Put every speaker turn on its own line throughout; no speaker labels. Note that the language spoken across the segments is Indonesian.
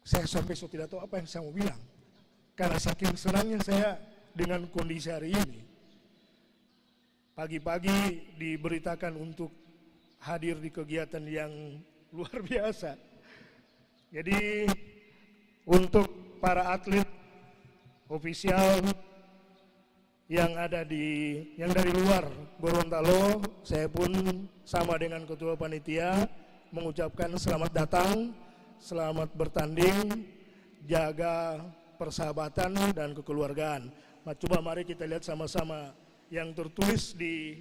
Saya sampai tidak tahu apa yang saya mau bilang. Karena saking senangnya saya dengan kondisi hari ini. Pagi-pagi diberitakan untuk hadir di kegiatan yang luar biasa. Jadi untuk para atlet ofisial yang dari luar Gorontalo, saya pun sama dengan ketua panitia mengucapkan selamat datang, selamat bertanding, jaga persahabatan dan kekeluargaan. Coba mari kita lihat sama-sama yang tertulis di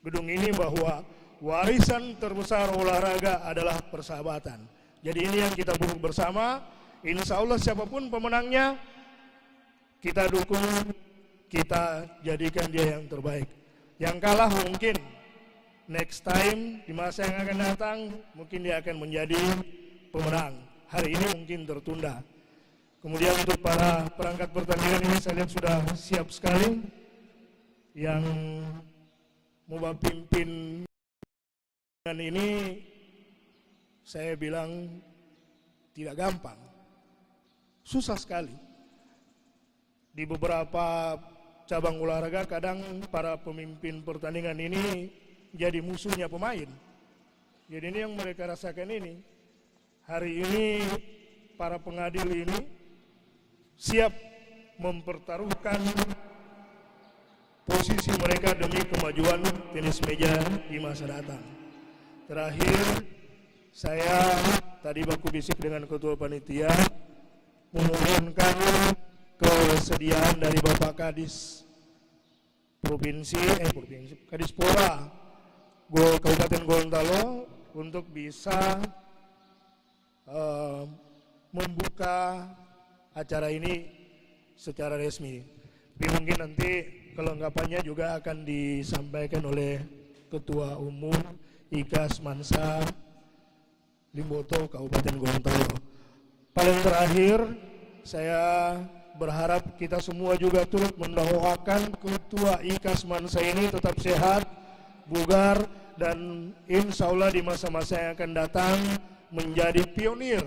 gedung ini bahwa warisan terbesar olahraga adalah persahabatan. Jadi ini yang kita bunuh bersama. Insya Allah siapapun pemenangnya kita dukung, kita jadikan dia yang terbaik. Yang kalah mungkin next time di masa yang akan datang mungkin dia akan menjadi pemenang. Hari ini mungkin tertunda. Kemudian untuk para perangkat pertandingan ini saya lihat sudah siap sekali. Yang mau pimpin ini saya bilang tidak gampang, susah sekali. Di beberapa cabang olahraga kadang para pemimpin pertandingan ini jadi musuhnya pemain. Jadi ini yang mereka rasakan ini. Hari ini para pengadil ini siap mempertaruhkan posisi mereka demi kemajuan tenis meja di masa datang. Terakhir, saya tadi baku bisik dengan ketua panitia memohonkan kesediaan dari Bapak Kadis Kadispora Kabupaten Gorontalo untuk bisa membuka acara ini secara resmi. Tapi mungkin nanti kelengkapannya juga akan disampaikan oleh Ketua Umum IKAS Mansa Limboto Kabupaten Gorontalo. Paling terakhir, saya berharap kita semua juga turut mendoakan Ketua IKAS Mansa ini tetap sehat, bugar, dan insya Allah di masa-masa yang akan datang menjadi pionir,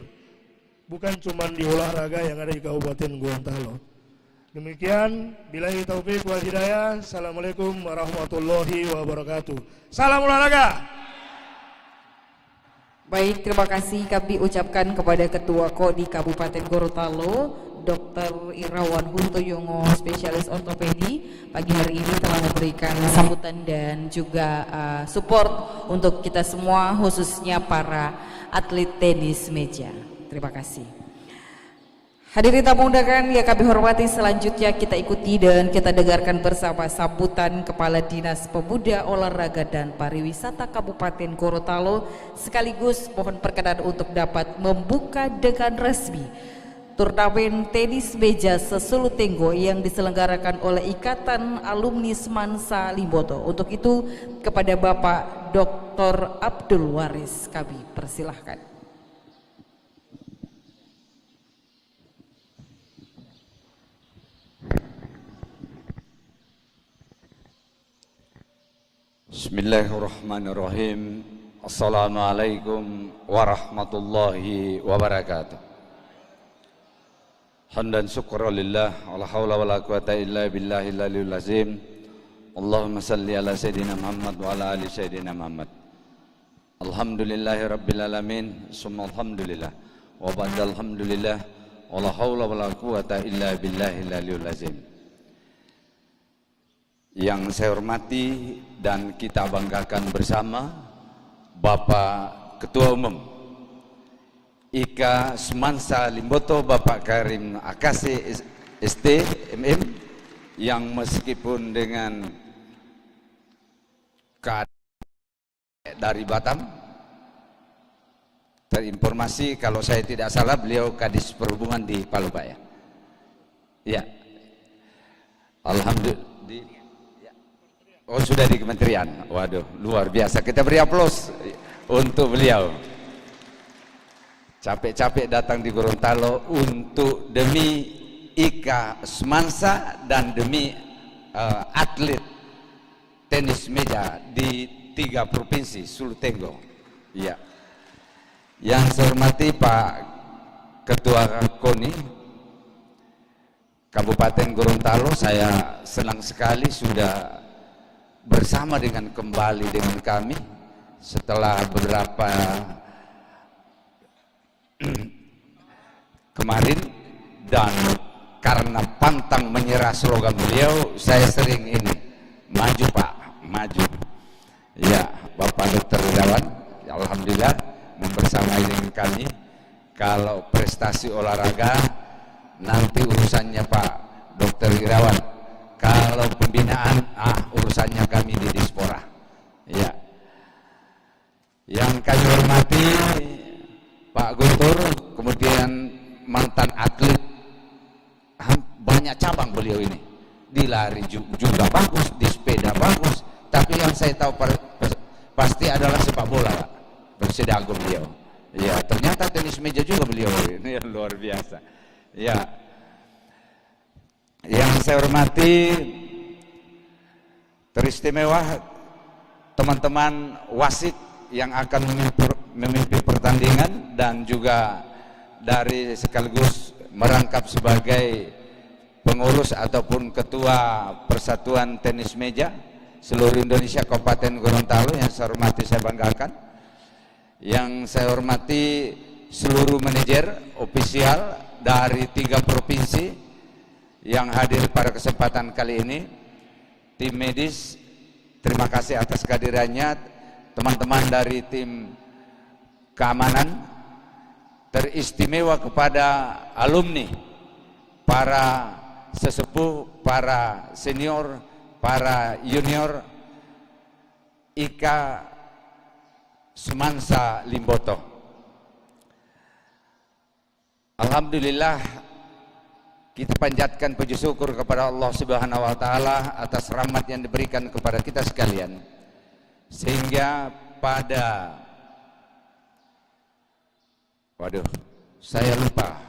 bukan cuma di olahraga yang ada di Kabupaten Gorontalo. Demikian, billahi taufiq wal hidayah. Assalamualaikum warahmatullahi wabarakatuh. Salam olahraga.
Baik, terima kasih kami ucapkan kepada Ketua KODI Kabupaten Gorontalo, Dr. Irawan Huntoyongo, spesialis ortopedi, pagi hari ini telah memberikan sambutan dan juga support untuk kita semua, khususnya para atlet tenis meja. Terima kasih. Hadirin tamu undangan yang kami hormati, selanjutnya kita ikuti dan kita dengarkan bersama sambutan Kepala Dinas Pemuda, Olahraga dan Pariwisata Kabupaten Gorontalo, sekaligus mohon perkenan untuk dapat membuka dengan resmi turnamen tenis meja Sesulu Tenggo yang diselenggarakan oleh Ikatan Alumni Semansa Limboto. Untuk itu kepada Bapak Dr. Abdul Waris kami persilahkan.
Bismillahirrahmanirrahim. Assalamualaikum warahmatullahi wabarakatuh. Hamdan syukran lillah, wala haula wala quwata illa billahil aliyil azim. Allahumma salli ala sayyidina Muhammad wa ala ali sayyidina Muhammad. Alhamdulillahi rabbil alamin, summa alhamdulillah, wa ba'da alhamdulillah, wala haula wala quwata illa billahil aliyil azim. Yang saya hormati dan kita banggakan bersama Bapak Ketua Umum IKA Semansa Limboto, Bapak Karim Akase ST MM, yang meskipun dengan dari Batam, terinformasi kalau saya tidak salah beliau Kadis Perhubungan di Palembang. Ya, alhamdulillah. Oh, sudah di kementerian. Waduh, luar biasa. Kita beri aplaus untuk beliau. Capek-capek datang di Gorontalo untuk demi IKA Semansa dan demi atlet tenis meja di 3 provinsi Sulu Tenggo. Ya. Yang saya hormati Pak Ketua KONI Kabupaten Gorontalo, saya senang sekali sudah bersama kembali dengan kami setelah beberapa kemarin, dan karena pantang menyerah slogan beliau, saya sering ini, maju Pak, maju. Ya, Bapak Dr. Irawan, alhamdulillah membersamai dengan kami. Kalau prestasi olahraga nanti urusannya Pak Dr. Irawan. Kalau pembinaan, urusannya kami di Dispora. Ya. Yang kami hormati Pak Guntur, kemudian mantan atlet, banyak cabang beliau ini. Di lari juga bagus, di sepeda bagus. Tapi yang saya tahu pasti adalah sepak bola, Pak. Bersedago beliau. Ya, ternyata tenis meja juga beliau. Ini yang luar biasa. Ya. Yang saya hormati, teristimewa teman-teman wasit yang akan memimpin pertandingan dan juga dari sekaligus merangkap sebagai pengurus ataupun ketua Persatuan Tenis Meja seluruh Indonesia Kabupaten Gorontalo yang saya hormati, saya banggakan. Yang saya hormati seluruh manajer ofisial dari 3 provinsi yang hadir pada kesempatan kali ini. Tim medis, terima kasih atas kehadirannya. Teman-teman dari tim keamanan, teristimewa kepada alumni, para sesepuh, para senior, para junior IKA Semansa Limboto. Alhamdulillah, kita panjatkan puji syukur kepada Allah Subhanahu wa taala atas rahmat yang diberikan kepada kita sekalian, sehingga pada saya lupa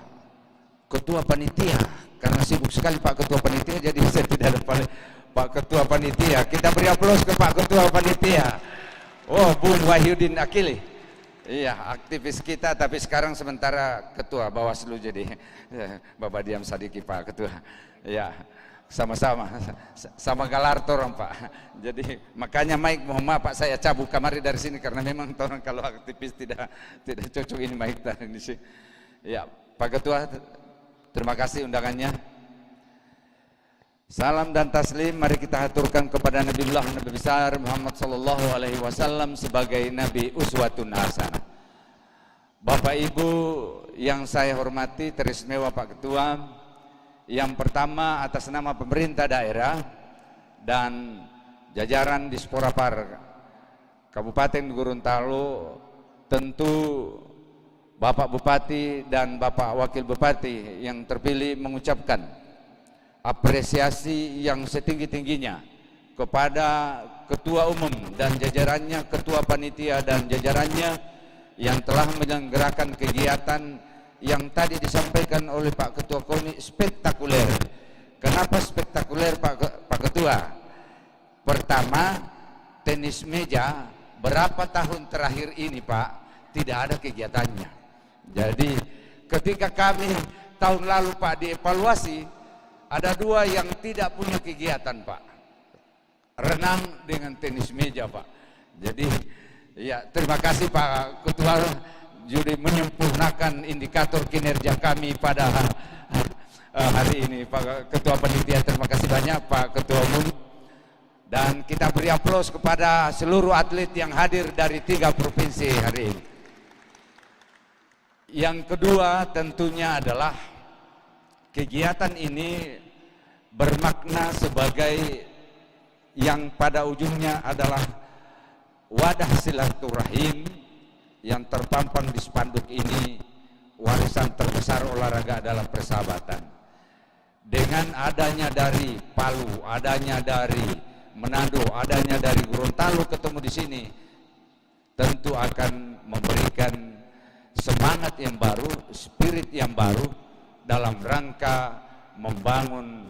ketua panitia, karena sibuk sekali Pak Ketua Panitia, jadi saya tidak lupa Pak Ketua Panitia. Kita beri aplaus ke Pak Ketua Panitia. Oh, Bung Wahyudin Akili. Iya, aktivis kita, tapi sekarang sementara ketua Bawaslu, jadi Bapak Diam Sadiki Pak Ketua. Ya, sama-sama, sama galar torong Pak. Jadi makanya Mike, mohon maaf Pak, saya cabut kamari dari sini karena memang torong kalau aktivis tidak cocok ini Mike tadi di sini. Ya, Pak Ketua, terima kasih undangannya. Salam dan taslim mari kita haturkan kepada Nabiullah Nabi besar Muhammad sallallahu alaihi wasallam sebagai nabi uswatun hasanah. Bapak Ibu yang saya hormati, teristimewa Pak Ketua, yang pertama atas nama pemerintah daerah dan jajaran Dispora Par Kabupaten Gorontalo, tentu Bapak Bupati dan Bapak Wakil Bupati yang terpilih mengucapkan apresiasi yang setinggi-tingginya kepada Ketua Umum dan jajarannya, Ketua Panitia dan jajarannya yang telah menyelenggarakan kegiatan yang tadi disampaikan oleh Pak Ketua KONI spektakuler. Kenapa spektakuler Pak Ketua? Pertama, tenis meja berapa tahun terakhir ini Pak tidak ada kegiatannya. Jadi ketika kami tahun lalu Pak dievaluasi, ada 2 yang tidak punya kegiatan Pak, renang dengan tenis meja Pak. Jadi ya, terima kasih Pak Ketua juri menyempurnakan indikator kinerja kami pada hari ini. Pak Ketua Panitia, terima kasih banyak Pak Ketua Umum. Dan kita beri aplaus kepada seluruh atlet yang hadir dari 3 provinsi hari ini. Yang kedua tentunya adalah kegiatan ini bermakna sebagai yang pada ujungnya adalah wadah silaturahim yang terpampang di spanduk ini, warisan terbesar olahraga dalam persahabatan. Dengan adanya dari Palu, adanya dari Manado, adanya dari Gorontalo ketemu di sini, tentu akan memberikan semangat yang baru, spirit yang baru dalam rangka membangun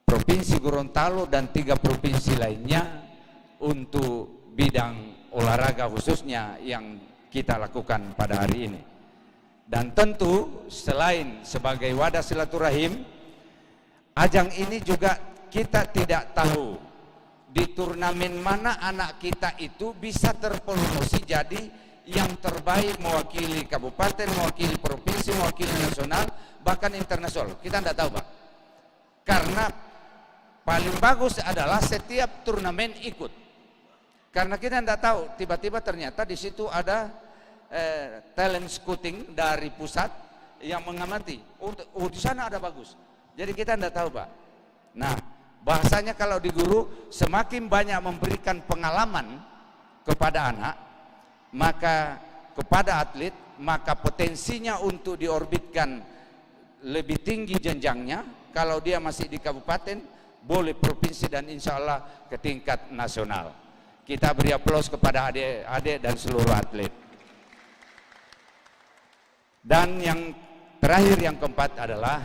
Provinsi Gorontalo dan 3 provinsi lainnya untuk bidang olahraga khususnya yang kita lakukan pada hari ini. Dan tentu selain sebagai wadah silaturahim, ajang ini juga kita tidak tahu di turnamen mana anak kita itu bisa terpromosi jadi yang terbaik, mewakili kabupaten, mewakili provinsi, mewakili nasional, bahkan internasional. Kita tidak tahu, Pak. Karena paling bagus adalah setiap turnamen ikut. Karena kita tidak tahu, tiba-tiba ternyata di situ ada talent scouting dari pusat yang mengamati. Oh, di sana ada bagus. Jadi kita tidak tahu, Pak. Nah, bahasanya kalau di guru semakin banyak memberikan pengalaman kepada anak, maka kepada atlet, maka potensinya untuk diorbitkan lebih tinggi jenjangnya. Kalau dia masih di kabupaten, boleh provinsi, dan insya Allah ke tingkat nasional. Kita beri aplaus kepada adik-adik dan seluruh atlet. Dan yang terakhir, yang keempat adalah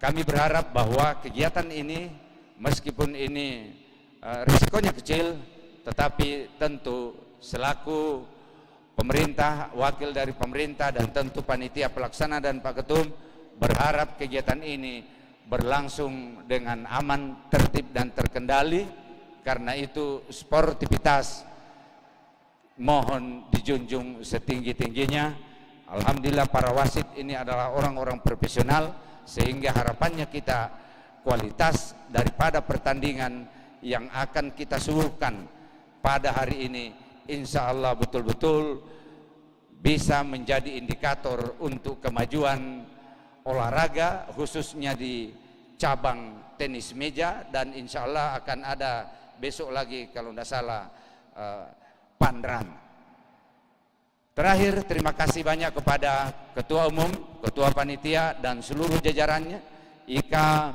kami berharap bahwa kegiatan ini, meskipun ini risikonya kecil, tetapi tentu selaku pemerintah, wakil dari pemerintah, dan tentu panitia pelaksana dan Pak Ketum berharap kegiatan ini berlangsung dengan aman, tertib, dan terkendali. Karena itu sportivitas mohon dijunjung setinggi-tingginya. Alhamdulillah para wasit ini adalah orang-orang profesional, sehingga harapannya kita kualitas daripada pertandingan yang akan kita suguhkan pada hari ini insya Allah betul-betul bisa menjadi indikator untuk kemajuan olahraga, khususnya di cabang tenis meja, dan insya Allah akan ada besok lagi kalau tidak salah pandran. Terakhir, terima kasih banyak kepada Ketua Umum, Ketua Panitia, dan seluruh jajarannya, Ika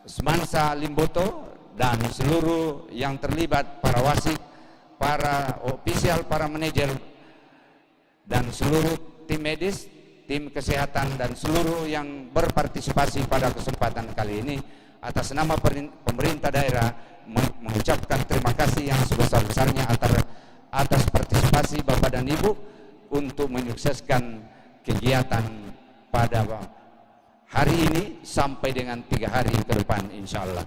Semansa Limboto, dan seluruh yang terlibat, para wasit, para ofisial, para manajer, dan seluruh tim medis, tim kesehatan, dan seluruh yang berpartisipasi pada kesempatan kali ini. Atas nama pemerintah daerah mengucapkan terima kasih yang sebesar-besarnya atas partisipasi Bapak dan Ibu untuk menyukseskan kegiatan pada hari ini sampai dengan 3 hari ke depan insya Allah.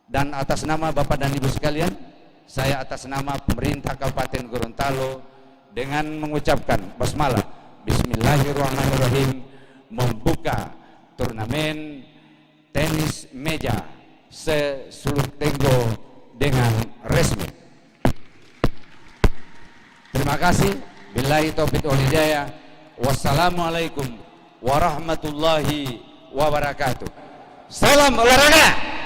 Dan atas nama Bapak dan Ibu sekalian, saya atas nama pemerintah Kabupaten Gorontalo dengan mengucapkan basmalah Bismillahirrahmanirrahim membuka turnamen tenis meja sesuluk Tenggo dengan resmi. Terima kasih. Billahi taufiq wal hidayah. Wassalamualaikum warahmatullahi wabarakatuh. Salam olahraga.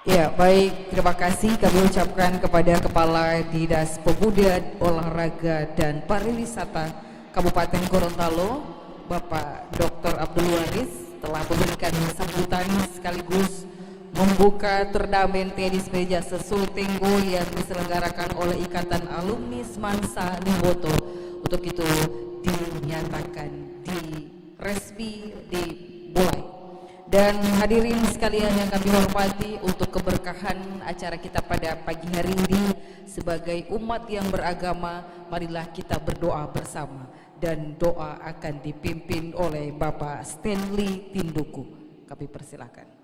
Ya, baik, terima kasih kami ucapkan kepada Kepala Dinas Pemuda, Olahraga, dan Pariwisata Kabupaten Gorontalo, Bapak Dr. Abdul Waris, telah memberikan sambutan sekaligus membuka turnamen tenis meja sesuluk Tenggo yang diselenggarakan oleh Ikatan Alumni Semansa Limboto. Untuk itu dinyatakan resmi dimulai. Dan hadirin sekalian yang kami hormati, untuk keberkahan acara kita pada pagi hari ini, sebagai umat yang beragama, marilah kita berdoa bersama, dan doa akan dipimpin oleh Bapak Stanley Tinduku. Kami persilakan.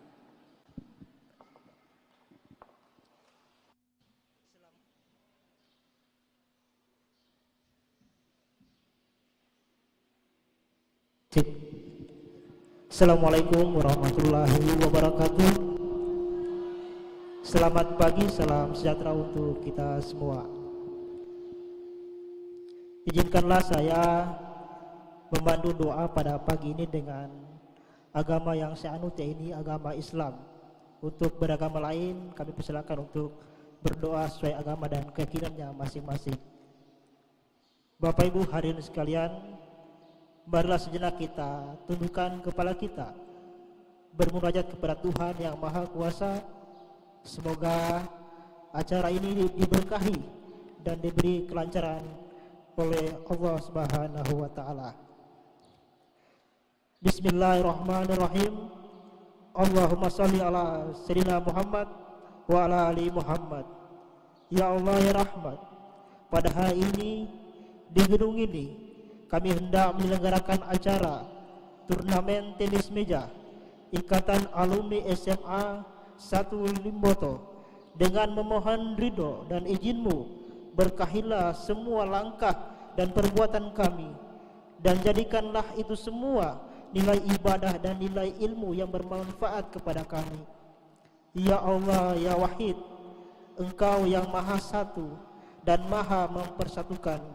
Assalamualaikum warahmatullahi wabarakatuh. Selamat pagi, salam sejahtera untuk kita semua. Izinkanlah saya memandu doa pada pagi ini dengan agama yang saya anut, ini agama Islam. Untuk beragama lain kami persilakan untuk berdoa sesuai agama dan keyakinannya masing-masing. Bapak Ibu hadirin sekalian, marilah sejenak kita tundukkan kepala kita, bermunajat kepada Tuhan yang Maha Kuasa. Semoga acara ini diberkahi dan diberi kelancaran oleh Allah Subhanahu wa Ta'ala. Bismillahirrahmanirrahim. Allahumma salli ala Sayyidina Muhammad wa ala ali Muhammad. Ya Allah ya Rahmat, pada hari ini di gedung ini kami hendak menyelenggarakan acara turnamen tenis meja Ikatan Alumni SMA 1 Limboto dengan memohon ridho dan izinmu. Berkahilah semua langkah dan perbuatan kami, dan jadikanlah itu semua nilai ibadah dan nilai ilmu yang bermanfaat kepada kami. Ya Allah, ya Wahid, Engkau yang Maha Satu dan Maha Mempersatukan.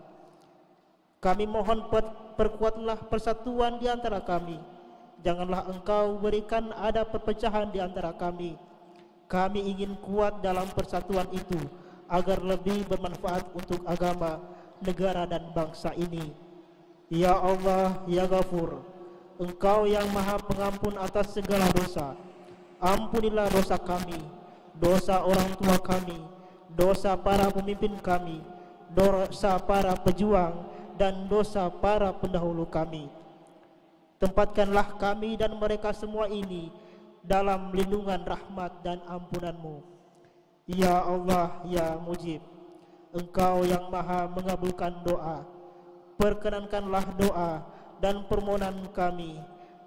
Kami mohon perkuatlah persatuan di antara kami. Janganlah Engkau berikan ada perpecahan di antara kami. Kami ingin kuat dalam persatuan itu agar lebih bermanfaat untuk agama, negara dan bangsa ini. Ya Allah, ya Ghafur, Engkau yang Maha Pengampun atas segala dosa. Ampunilah dosa kami, dosa orang tua kami, dosa para pemimpin kami, dosa para pejuang, dan dosa para pendahulu kami. Tempatkanlah kami dan mereka semua ini dalam lindungan rahmat dan ampunan-Mu. Ya Allah, ya Mujib, Engkau yang Maha mengabulkan doa, perkenankanlah doa dan permohonan kami.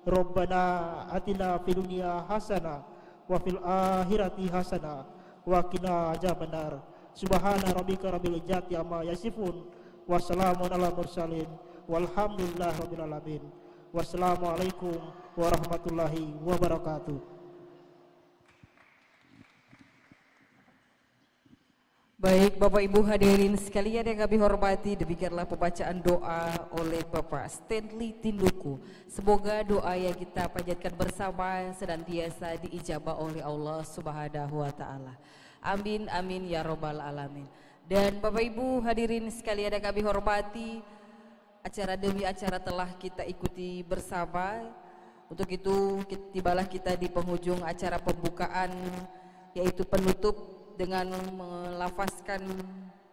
Rabbana atina fid dunya hasanah wa fil akhirati hasanah wa qina adzabannar. Subhana rabbika rabbil izzati amma yasifun wa salamun alal mursalin walhamdulillahi rabbil alamin. Wassalamualaikum warahmatullahi wabarakatuh.
Baik Bapak Ibu hadirin sekalian yang kami hormati, demikianlah pembacaan doa oleh Bapak Stanley Tinduku. Semoga doa yang kita panjatkan bersama senantiasa diijabah oleh Allah Subhanahu wa taala. Amin amin ya robbal alamin. Dan Bapak Ibu hadirin sekalian yang kami hormati, acara demi acara telah kita ikuti bersama. Untuk itu tibalah kita di penghujung acara pembukaan, yaitu penutup dengan melafazkan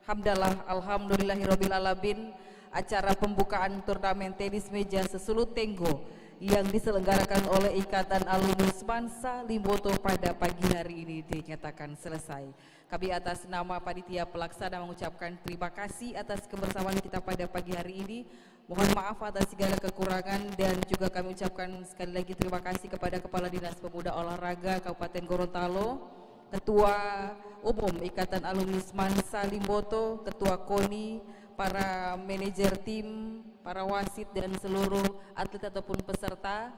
hamdalah alhamdulillahirabbil alamin, acara pembukaan turnamen tenis meja Sesulut Tenggo yang diselenggarakan oleh Ikatan Alumni Semansa Limboto pada pagi hari ini dinyatakan selesai. Kami atas nama panitia pelaksana mengucapkan terima kasih atas kebersamaan kita pada pagi hari ini. Mohon maaf atas segala kekurangan, dan juga kami ucapkan sekali lagi terima kasih kepada Kepala Dinas Pemuda Olahraga Kabupaten Gorontalo, Ketua Umum Ikatan Alumni Semansa Limboto, Ketua KONI, para manajer tim, para wasit dan seluruh atlet ataupun peserta.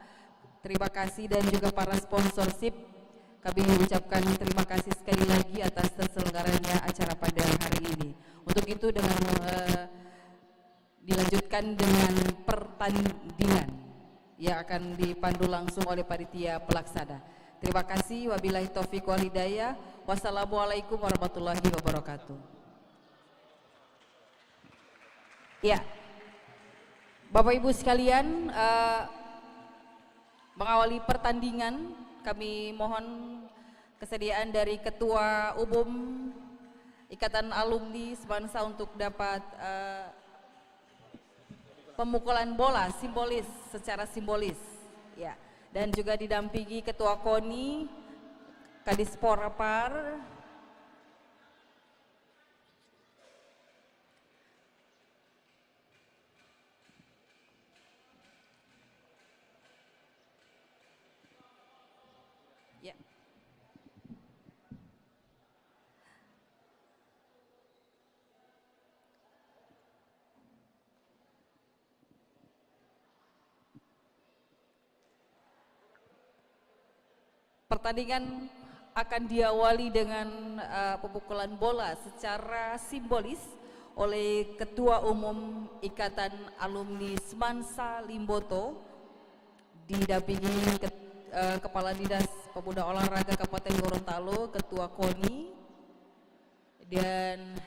Terima kasih, dan juga para sponsorship. Kami mengucapkan terima kasih sekali lagi atas terselenggaranya acara pada hari ini. Untuk itu dengan dilanjutkan dengan pertandingan yang akan dipandu langsung oleh panitia pelaksana. Terima kasih, wabillahi taufiq wal hidayah. Wassalamualaikum warahmatullahi wabarakatuh. Ya, Bapak Ibu sekalian, mengawali pertandingan kami mohon kesediaan dari Ketua Umum Ikatan Alumni Semansa untuk dapat pemukulan bola simbolis, secara simbolis, ya. Dan juga didampingi Ketua KONI, Kadisporapar, ya. Pertandingan akan diawali dengan pemukulan bola secara simbolis oleh Ketua Umum Ikatan Alumni Semansa Limboto, didampingi Kepala Dinas Pemuda Olahraga Kabupaten Gorontalo, Ketua KONI, dan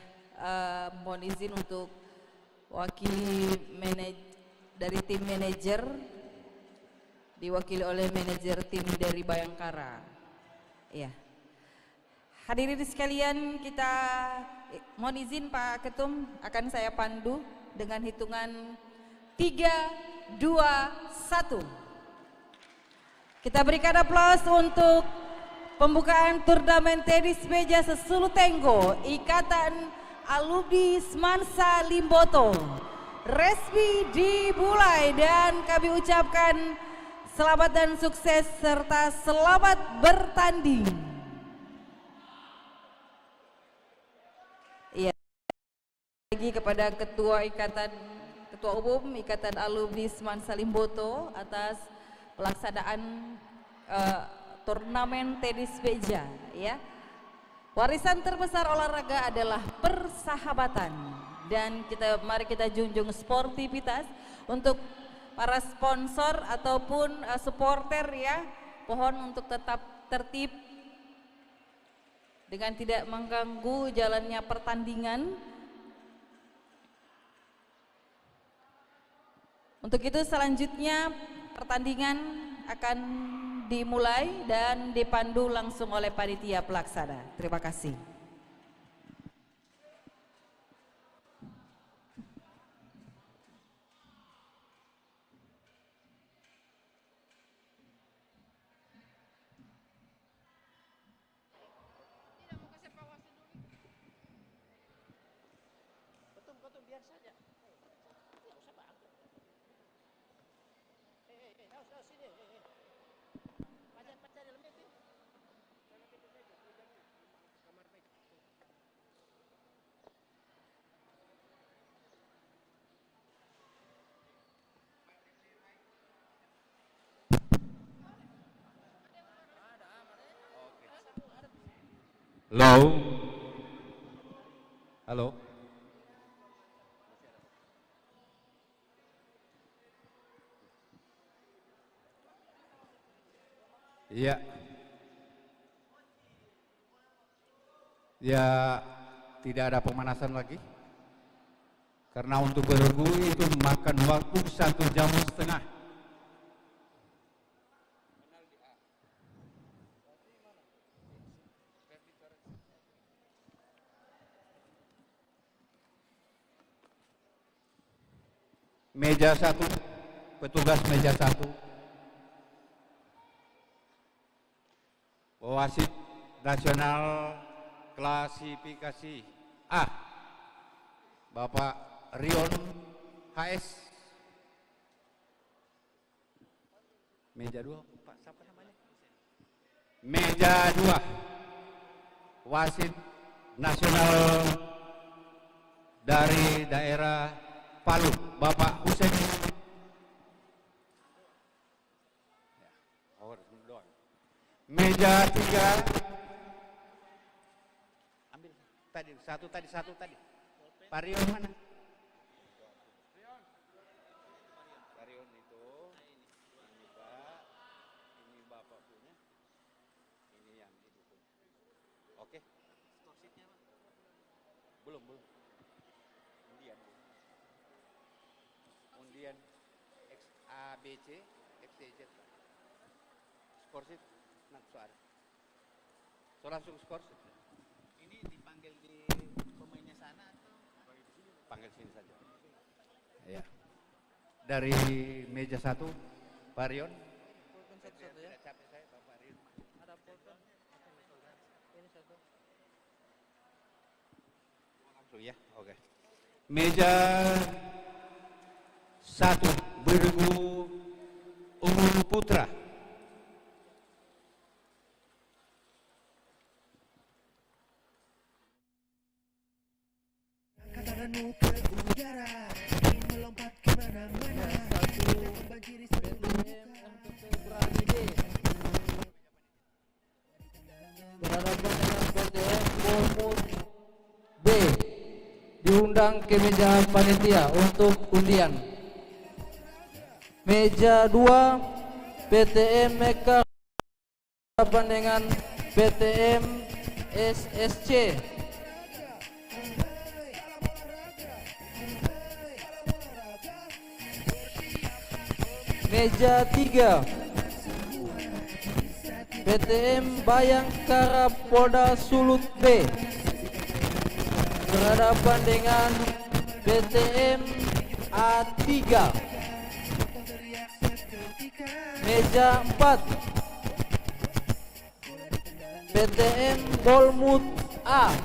mohon izin untuk wakili dari tim manajer, diwakili oleh manajer tim dari Bayangkara. Ya. Hadirin sekalian, kita mohon izin Pak Ketum, akan saya pandu dengan hitungan 3, 2, 1. Kita berikan aplaus untuk pembukaan turnamen tenis meja Sesulut Tenggo Ikatan Alumni Semansa Limboto. resmi dimulai dan kami ucapkan selamat dan sukses serta selamat bertanding. Iya. Lagi kepada Ketua Umum Ikatan Alumni Seman Salimboto atas pelaksanaan turnamen tenis meja ya. Warisan terbesar olahraga adalah persahabatan dan mari kita junjung sportivitas. Untuk para sponsor ataupun supporter ya, mohon untuk tetap tertib dengan tidak mengganggu jalannya pertandingan. Untuk itu selanjutnya pertandingan akan dimulai dan dipandu langsung oleh panitia pelaksana. Terima kasih.
Halo. Halo. Iya. Ya, tidak ada pemanasan lagi. Karena untuk bergu itu makan waktu 1,5 jam. Meja 1, petugas meja 1, wasit nasional klasifikasi A, Bapak Rion HS. Meja 2, Pak siapa namanya? Meja 2, wasit nasional dari daerah Palu, Bapak Husein. Meja 3, ambil tadi satu tadi. Pak Rion mana? Pak Rion itu, ini Pak, ini Bapak punya, ini yang Ibu punya. Oke. Skorsitnya Pak? Belum. Undian XABC, XCZ. Skorsit, soal. So langsung skorsit. Ini dipanggil di pemainnya sana atau? Panggil sini saja. Ya. Dari meja 1, Pak Rion. Pulpen satu-satu ya. Capek saya, Pak Rion. Ada pulpen. Ini satu. Langsung ya, oke. Meja 1, bergu Unggul Putra.
Katakanmu ke udara, ingin melompat kemana-mana. Banjiri
berhadapan dengan PTM Polmut B, diundang ke meja panitia untuk undian. Meja 2 PTM Mekah berhadapan dengan PTM SSC. Meja 3 PTM Bayangkara Polda Sulut B berhadapan dengan PTM A3. Meja 4 PTM Polmut A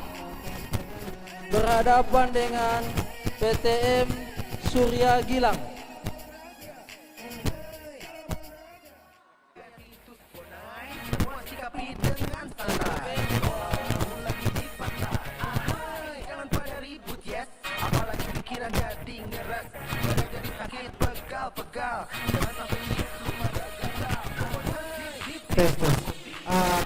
berhadapan dengan PTM Surya Gilang.
Tes, tes.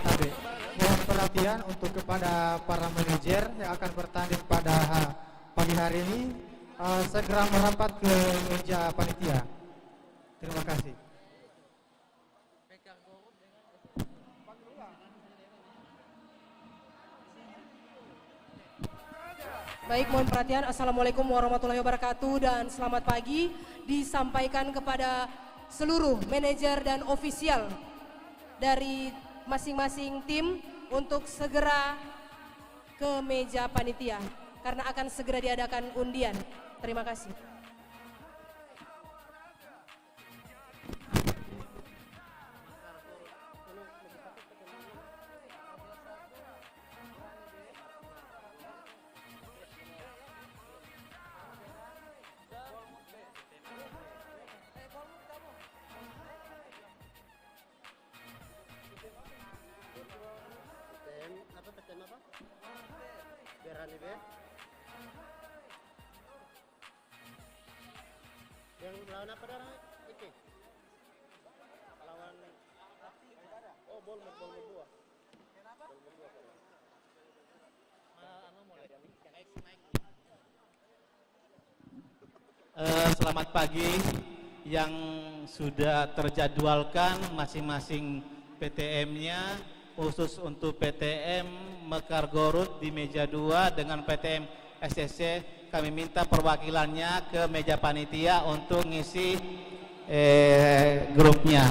Tabe, mohon perhatian untuk kepada para manajer yang akan bertanding pada pagi hari ini, segera merapat ke meja panitia. Terima kasih.
Baik, mohon perhatian. Assalamualaikum warahmatullahi wabarakatuh dan selamat pagi disampaikan kepada seluruh manajer dan ofisial dari masing-masing tim untuk segera ke meja panitia karena akan segera diadakan undian. Terima kasih.
Yang lawan apa darah? Iki. Lawan oh Bolmut buah.
Selamat pagi yang sudah terjadwalkan masing-masing PTM-nya, khusus untuk PTM Mekar Gorut di meja 2 dengan PTM SSC kami minta perwakilannya ke meja panitia untuk ngisi grupnya.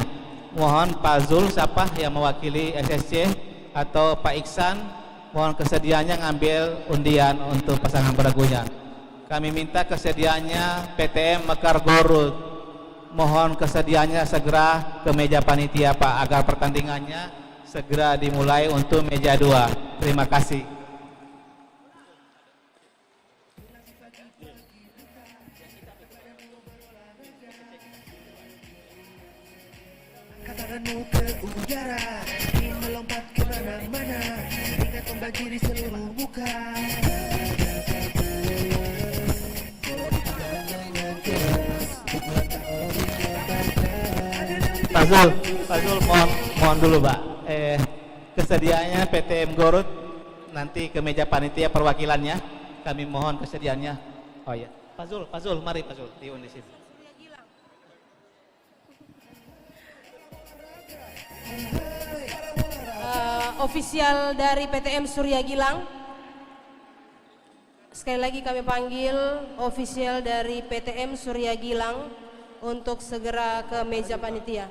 Mohon Pak Zul siapa yang mewakili SSC atau Pak Iksan, mohon kesediaannya ngambil undian untuk pasangan beragunya. Kami minta kesediaannya PTM Mekar Gorut. Mohon kesediaannya segera ke meja panitia Pak agar pertandingannya segera dimulai untuk meja 2. Terima kasih.
Katakanmu ke udara, ingin melompat kemana-mana, hingga membanjiri seluruh muka.
Pak Zul, mohon dulu Pak. Kesediaannya PTM Gorut nanti ke meja panitia perwakilannya. Kami mohon kesediaannya. Oh iya, Pak Zul, mari Pak Zul diundi sini.
Ofisial dari PTM Surya Gilang. Sekali lagi kami panggil ofisial dari PTM Surya Gilang untuk segera ke meja panitia.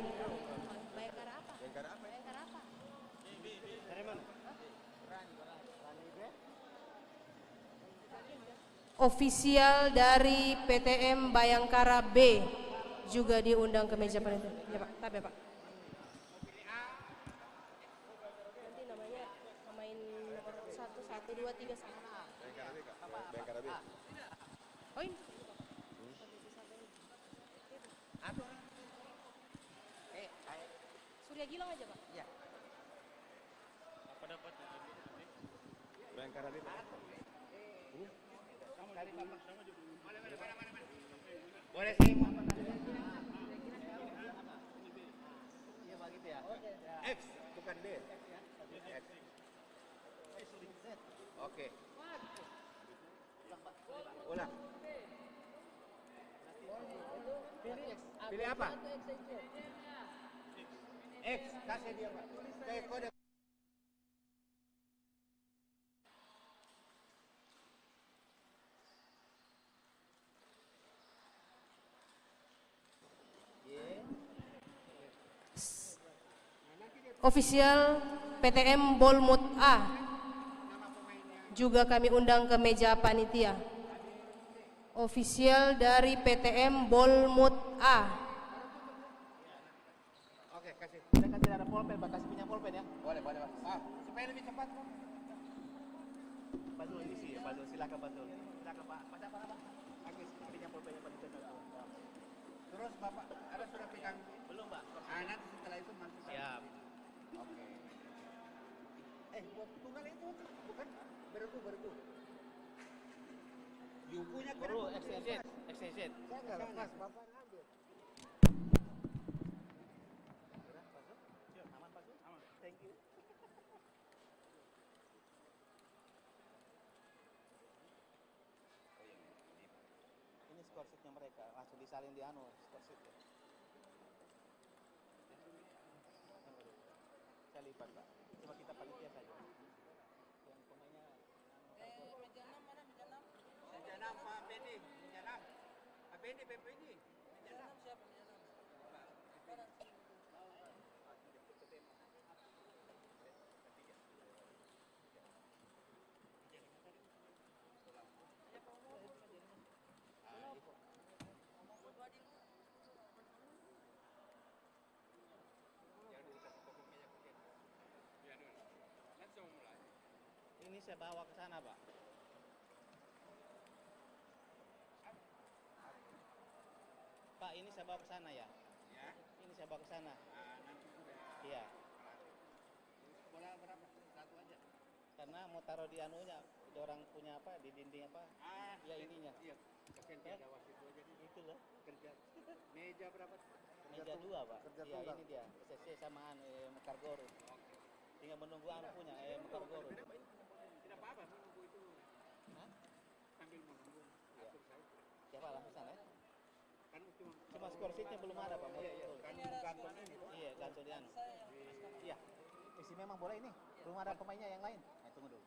Ofisial dari PTM Bayangkara B juga diundang ke meja panitia. Ya Pak, tapi Pak. Nanti namanya pemain nomor 1, 1, 2, 3 sama. Bayangkara B. Oh ini. Surya Gilang aja Pak. Iya. Apa dapat? Bayangkara B. Boleh sih. Iya begitu ya. X bukan B. X. Oke. Ulang. Pilih apa? X. Kasih dia Pak. Kode. Ofisial PTM Bolmut A juga kami undang ke meja panitia. Ofisial dari PTM Bolmut A.
Oke, kasih. Kita kan tidak ada pulpen, Pak. Kasih punya pulpen ya. Boleh, Pak. Supaya lebih cepat. Pak Zul ini sih ya, Pak Zul. Silakan Pak Zul. Silakan Pak. Baca apa? Agus, punya pulpennya Pak Zul.
Bapak ada sudah pegang? Belum, Pak. Nanti setelah itu masuk. Siap. Oke. Buat tunggal itu bukan bergu. Yukunya
Bro, exercise.
Saya nggak lepas, Bapak ngambil.
Aman, Pak. Aman. Thank you. Ini skor sheet-nya mereka, langsung disalin di skor sheet-nya. Saya lipat, Pak. Cuma kita panitia saja. Yang pemainnya
meja 6 mana meja 6?
Meja 6 Pak Bendi, meja 6. Pak Bendi,
Meja 6 siapa meja 6?
Ini saya bawa ke sana, Pak. Pak, ini saya bawa ke sana ya?
Ya.
Ini saya bawa ke sana.
Nanti sudah.
Iya.
Bola berapa? Satu aja.
Karena mau taruh di anunya, ada orang punya apa di dinding apa? Ya ininya.
Iya. Kasihan tiada wasit dua jadi
Itu loh.
kerja. Meja berapa?
Meja 2, Pak.
kerja
Iya,
tunggal.
ini dia. SSC samaan Mekar Goro. Tinggal menunggu anu punya Mekar Goro.
Tidak apa-apa menunggu itu.
Hah?
Sambil menunggu. Atur saya.
Siapa langsung sana ya?
Kan
Cuma skor sheet-nya belum ada, Pak.
Iya. Kan gantung ini.
Iya, gantung di anu. Iya. Isi memang boleh ini. Belum ada pemainnya yang lain. Tunggu dulu.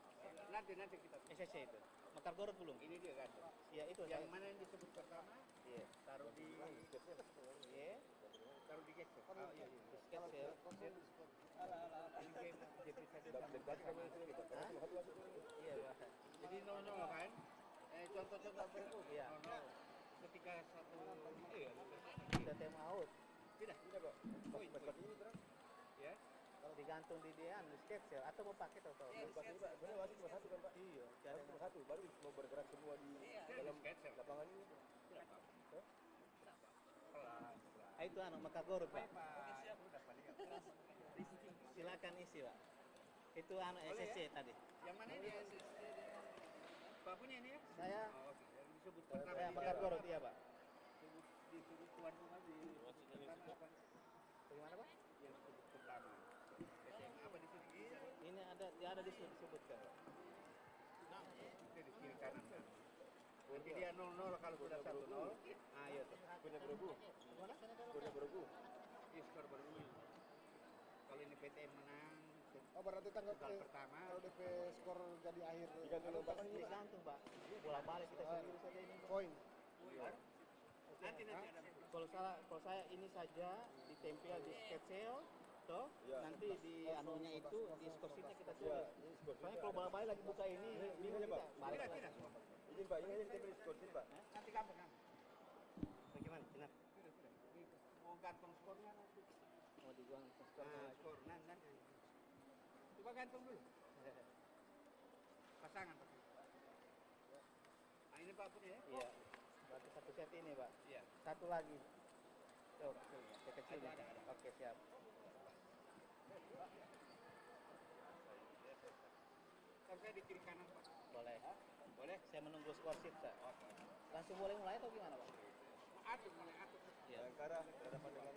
Nanti kita.
SSC itu. Mekar Goro belum?
Ini dia gantung.
Iya, itu
Yang mana yang disebut pertama?
Iya.
Taruh di.
Iya.
Taruh di gesek. Iya.
Sketch ya.
Ini game jadi saya
Iya, Pak.
jadi 0-0 kan? Contoh-contoh berikut.
Iya.
0-0. Ketika satu
Kita time out.
tidak kok. Poin ini berapa? Ya.
Kalau digantung di dia di sketch ya atau mau pakai atau
Benar wasit cuma satu kan, Pak?
Iya,
Wasit cuma satu, baru mau bergerak semua di dalam lapangan ini.
Itu anu Mekar Goro, Pak. Silakan isi, Pak. Itu anu SSC tadi.
Yang mana ini? Pak punya ini ya?
Saya
Yang disebut pertama.
saya Mekar Goro dia, Pak.
Disebut tuan rumah di pertama apa?
Bagaimana, Pak?
Yang disebut pertama. Apa disebut?
Ini ada disebutkan.
Itu di kiri kanan. Nanti dia 0-0 kalau sudah 1-0. Nah, iya tuh.
Punya bergu.
Mana?
Punya bergu.
Iya, skor bergu. Kalau ini PTM menang,
Oh, berarti tanggal
pertama.
kalau DP skor jadi akhir digantung lompat ini, Pak.
Digantung, Pak. Bola balik kita sendiri saja ini.
Poin.
Nanti ada.
Kalau saya ini saja ditempel di sketsel, toh nanti di anunya itu di skor sheet-nya kita tulis. Soalnya kalau bola balik lagi buka ini bingung kita. Balik lagi.
Izin, Pak, ini aja kita beri skor sini, Pak.
Nanti kapan?
Bagaimana? Benar.
Mau gantung skornya nanti.
Mau dibuang skor.
Nah, skor nanti. Coba gantung dulu. Pasangan. Nah, ini Pak punya ya?
Iya. Berarti satu set ini, Pak.
Iya.
Satu lagi. Tuh, kecil.
Ada.
Oke, siap.
Kalau saya di kiri kanan Pak.
Boleh.
Boleh?
Saya menunggu skor sheet, Pak. Langsung boleh mulai atau gimana, Pak?
Atur, mulai atur.
Iya.
Bayangkara berhadapan dengan